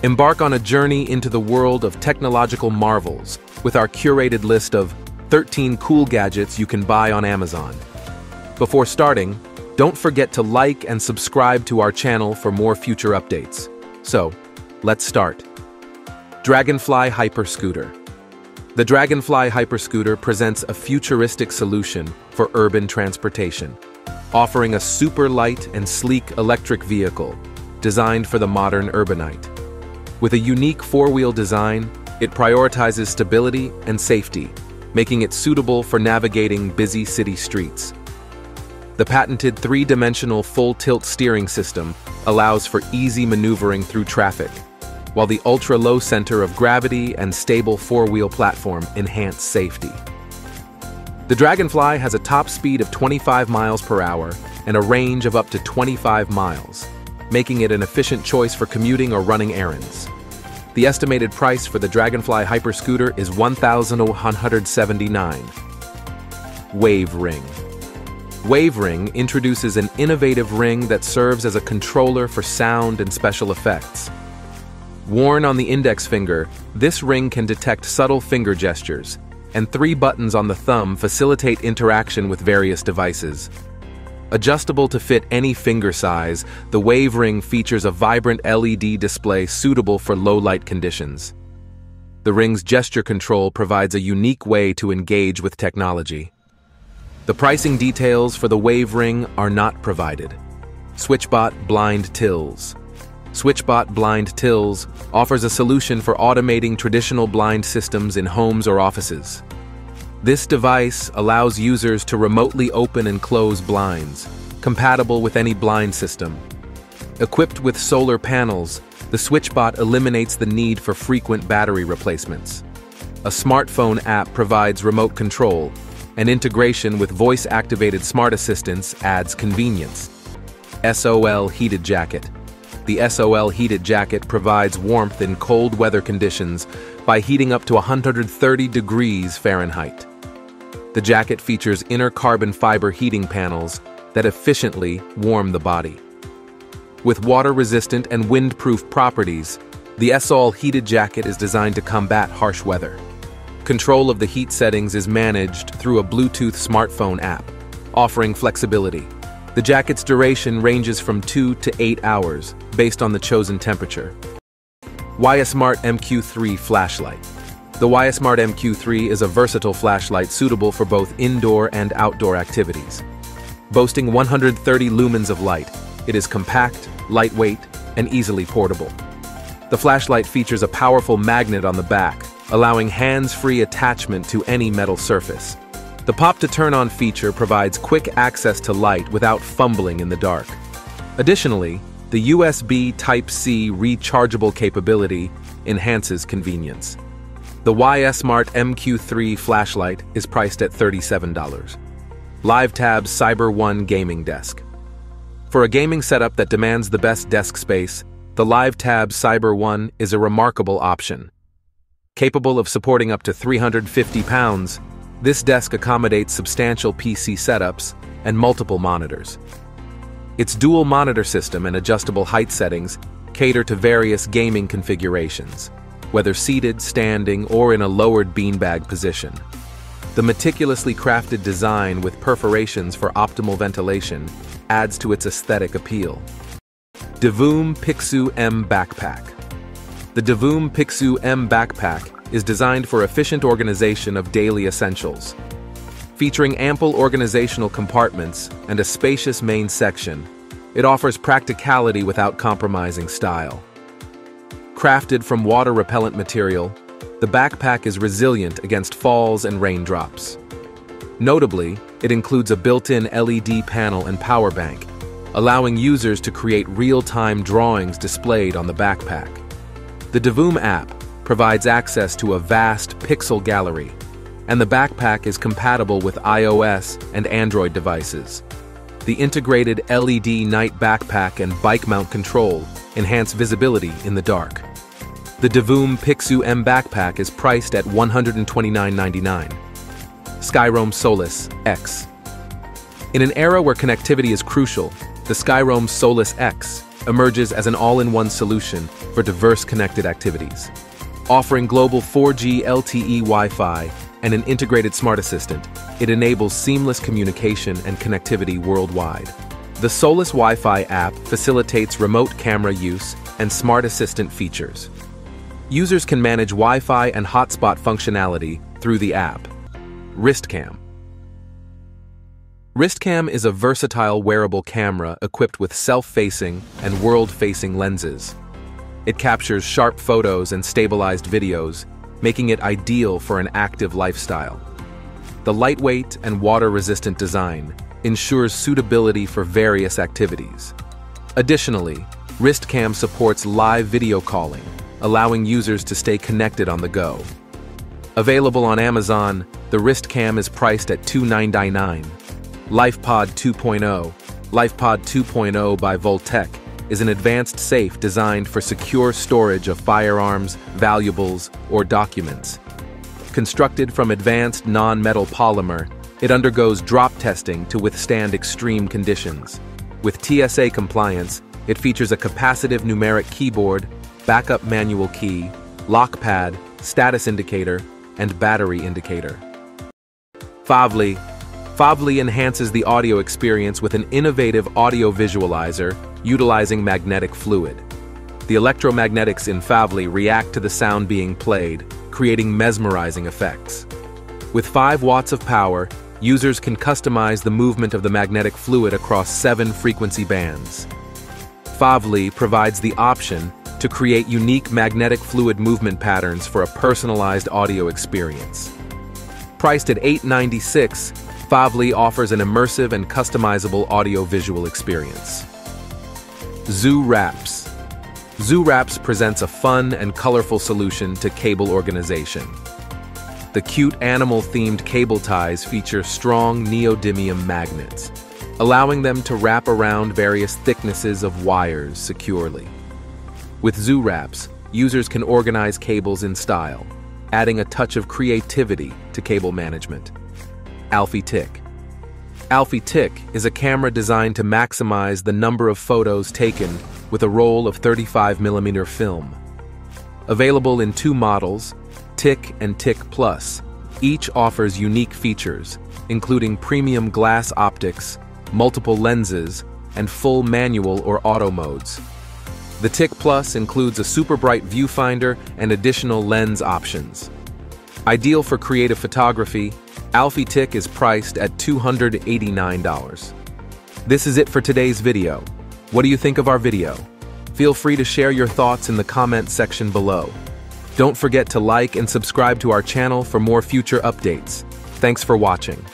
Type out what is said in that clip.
Embark on a journey into the world of technological marvels with our curated list of 13 cool gadgets you can buy on Amazon. Before starting, don't forget to like and subscribe to our channel for more future updates. So, let's start. Dragonfly Hyperscooter. The Dragonfly Hyperscooter presents a futuristic solution for urban transportation, offering a super light and sleek electric vehicle designed for the modern urbanite. With a unique four-wheel design, it prioritizes stability and safety, making it suitable for navigating busy city streets. The patented three-dimensional full-tilt steering system allows for easy maneuvering through traffic, while the ultra-low center of gravity and stable four-wheel platform enhance safety. The Dragonfly has a top speed of 25 miles per hour and a range of up to 25 miles, making it an efficient choice for commuting or running errands. The estimated price for the Dragonfly Hyperscooter is $1,179. Wave Ring. Wave Ring introduces an innovative ring that serves as a controller for sound and special effects. Worn on the index finger, this ring can detect subtle finger gestures, and 3 buttons on the thumb facilitate interaction with various devices. Adjustable to fit any finger size, the Wave Ring features a vibrant LED display suitable for low-light conditions. The ring's gesture control provides a unique way to engage with technology. The pricing details for the Wave Ring are not provided. Switchbot Blind Tills. Switchbot Blind Tills offers a solution for automating traditional blind systems in homes or offices. This device allows users to remotely open and close blinds, compatible with any blind system. Equipped with solar panels, the Switchbot eliminates the need for frequent battery replacements. A smartphone app provides remote control, and integration with voice-activated smart assistants adds convenience. SOL Heated Jacket. The SOL Heated Jacket provides warmth in cold weather conditions by heating up to 130 degrees Fahrenheit. The jacket features inner carbon fiber heating panels that efficiently warm the body. With water-resistant and wind-proof properties, the SOL Heated Jacket is designed to combat harsh weather. Control of the heat settings is managed through a Bluetooth smartphone app, offering flexibility. The jacket's duration ranges from 2 to 8 hours, based on the chosen temperature. Smart QM3 Flashlight. The Smart QM3 is a versatile flashlight suitable for both indoor and outdoor activities. Boasting 130 lumens of light, it is compact, lightweight, and easily portable. The flashlight features a powerful magnet on the back, allowing hands-free attachment to any metal surface. The pop-to-turn-on feature provides quick access to light without fumbling in the dark. Additionally, the USB Type-C rechargeable capability enhances convenience. The Smart QM3 Flashlight is priced at $37. LiveTab's Cyber One Gaming Desk. For a gaming setup that demands the best desk space, the LiveTab Cyber One is a remarkable option. Capable of supporting up to 350 pounds, this desk accommodates substantial PC setups and multiple monitors. Its dual monitor system and adjustable height settings cater to various gaming configurations, whether seated, standing, or in a lowered beanbag position. The meticulously crafted design with perforations for optimal ventilation adds to its aesthetic appeal. Deom Pixu M Backpack. The Deom Pixu M Backpack is designed for efficient organization of daily essentials. Featuring ample organizational compartments and a spacious main section, it offers practicality without compromising style. Crafted from water-repellent material, the backpack is resilient against falls and raindrops. Notably, it includes a built-in LED panel and power bank, allowing users to create real-time drawings displayed on the backpack. The Deom app provides access to a vast pixel gallery, and the backpack is compatible with iOS and Android devices. The integrated LED night backpack and bike mount control enhance visibility in the dark. The Deom Pixu M backpack is priced at $129.99. Skyrim Soulless X. In an era where connectivity is crucial, the Skyrim Soulless X emerges as an all-in-one solution for diverse connected activities. Offering global 4G LTE Wi-Fi and an integrated smart assistant, it enables seamless communication and connectivity worldwide. The Soulless Wi-Fi app facilitates remote camera use and smart assistant features. Users can manage Wi-Fi and hotspot functionality through the app. WristCam. WristCam is a versatile wearable camera equipped with self-facing and world-facing lenses. It captures sharp photos and stabilized videos, making it ideal for an active lifestyle. The lightweight and water-resistant design ensures suitability for various activities. Additionally, WristCam supports live video calling, allowing users to stay connected on the go. Available on Amazon, the WristCam is priced at $299. LivePod 2.0. LivePod 2.0 by Voltec is an advanced safe designed for secure storage of firearms, valuables, or documents. Constructed from advanced non-metal polymer, it undergoes drop testing to withstand extreme conditions. With TSA compliance, it features a capacitive numeric keyboard, backup manual key, lock pad, status indicator, and battery indicator. Favi. Favi enhances the audio experience with an innovative audio visualizer utilizing magnetic fluid. The electromagnetics in Favi react to the sound being played, creating mesmerizing effects. With 5 watts of power, users can customize the movement of the magnetic fluid across 7 frequency bands. Favi provides the option to create unique magnetic fluid movement patterns for a personalized audio experience. Priced at $896, Favi offers an immersive and customizable audio-visual experience. Zoo Wraps. Zoo Wraps presents a fun and colorful solution to cable organization. The cute animal-themed cable ties feature strong neodymium magnets, allowing them to wrap around various thicknesses of wires securely. With Zoo Wraps, users can organize cables in style, adding a touch of creativity to cable management. Alfie Tick. Alfie Tick is a camera designed to maximize the number of photos taken with a roll of 35mm film. Available in 2 models, Tick and Tick Plus, each offers unique features, including premium glass optics, multiple lenses, and full manual or auto modes. The Tick Plus includes a super bright viewfinder and additional lens options. Ideal for creative photography, Alfie Tick is priced at $289. This is it for today's video. What do you think of our video? Feel free to share your thoughts in the comment section below. Don't forget to like and subscribe to our channel for more future updates. Thanks for watching.